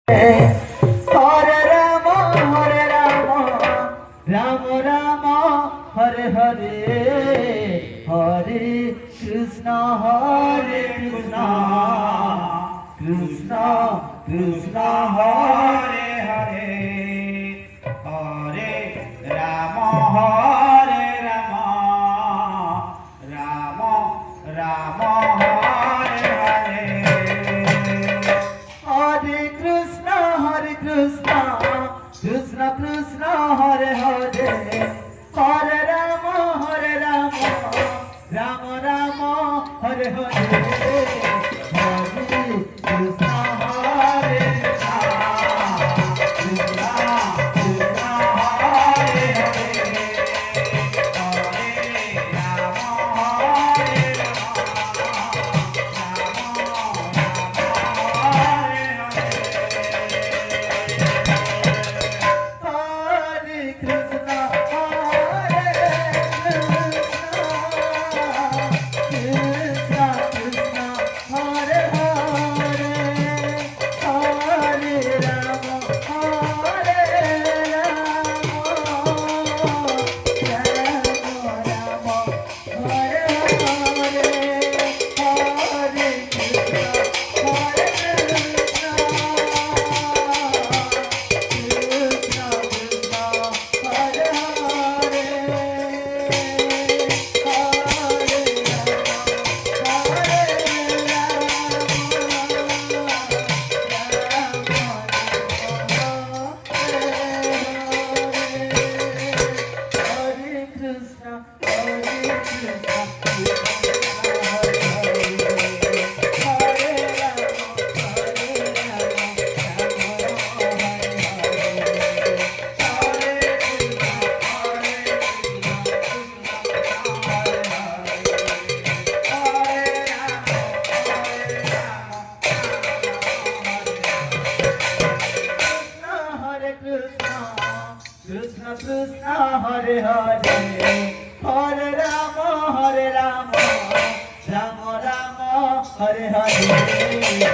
Hare Ram Ram Ram Hare Hare Hare Krishna Krishna Krishna Hare Hare Hare Ram Ram Ram Hare Hare Hare Krishna Krishna Krishna Hare Hare Hare Ram Ram Ram Hare Hare Krishna Krishna Hare Hare Hare Rama Rama Rama Hare Hare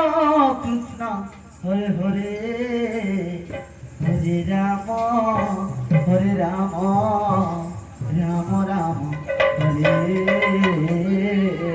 Krishna Krishna Hare Hare Hare Rama Rama Rama Hare